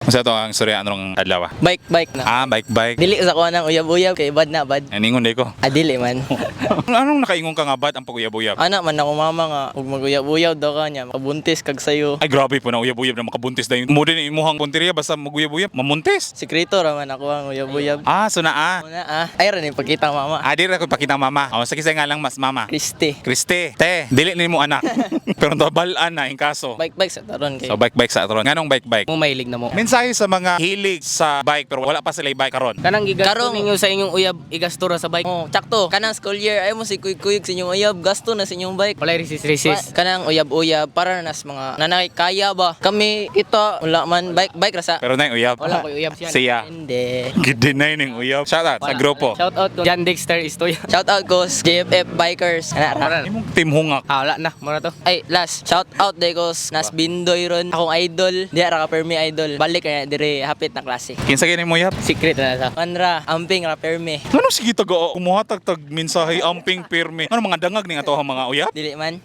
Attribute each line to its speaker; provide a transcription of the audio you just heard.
Speaker 1: Masa to ang storya anong adlaw?
Speaker 2: Bike na.
Speaker 1: Bike.
Speaker 2: Dili sa kuha ng uyab-uyab kay bad na bad.
Speaker 1: Aningon day ko.
Speaker 2: Dili man.
Speaker 1: Anong nakaingon ka nga bad ang pag-uyab-uyab?
Speaker 2: Anak man ako mama nga, ug mag-uyab-uyab daw kanya, makabuntis kag sayo.
Speaker 1: Ay grabe po na uyab-uyab na makabuntis dayon. Mo din imuhang punteriya basta maguyab-uyab, mamuntis.
Speaker 2: Sikreto ra man ako ang uyab-uyab.
Speaker 1: So naa.
Speaker 2: Una ay ra ni pagkita mama.
Speaker 1: Di ra ko pakita mama. Sa kisay nga lang mas mama.
Speaker 2: Kristi.
Speaker 1: Te, dili ni mo anak. Pero tabalan na in kaso.
Speaker 2: Bike sa taron kay.
Speaker 1: So bike sa atron. Nganong bike?
Speaker 3: Mo mahilig na mo.
Speaker 1: Mensahe sa mga hilig sa bike pero wala pa sila bike karon.
Speaker 3: Kanang gigasto
Speaker 2: Karong-
Speaker 3: ninyo sa inyong uyab igastura sa bike.
Speaker 2: Oh, tsakto. Kanang school year ay mo si kuyog sa inyong uyab, gasto na sa inyong bike.
Speaker 3: Walay resist.
Speaker 2: Kanang uyab-uyab para nas mga nanay kaya ba. Kami ito wala man bike ra sa.
Speaker 1: Pero na uyab.
Speaker 3: Wala ko uyab siya.
Speaker 1: Siya.
Speaker 2: Hindi.
Speaker 1: Gidinay ning uyab. Shout out sa grupo.
Speaker 3: Shout out to John Dexter Istoy.
Speaker 2: Shout out ko sa JFF Bikers. Ana ra.
Speaker 1: Imong team hungak.
Speaker 3: Wala na, mura to.
Speaker 2: Ay, last, shout out day ko nas Bindoy ron. Akong idol, di ra ka permi idol. Balik kaya dire hapit na klase.
Speaker 1: Kinsa gini mo uyab?
Speaker 3: Secret na sa.
Speaker 2: Kanra, amping ra permi.
Speaker 1: Ano sige taga kumuhatag tag mensahe amping pirmi. Ano mga dangag ning ato mga uyab?
Speaker 2: Dili man.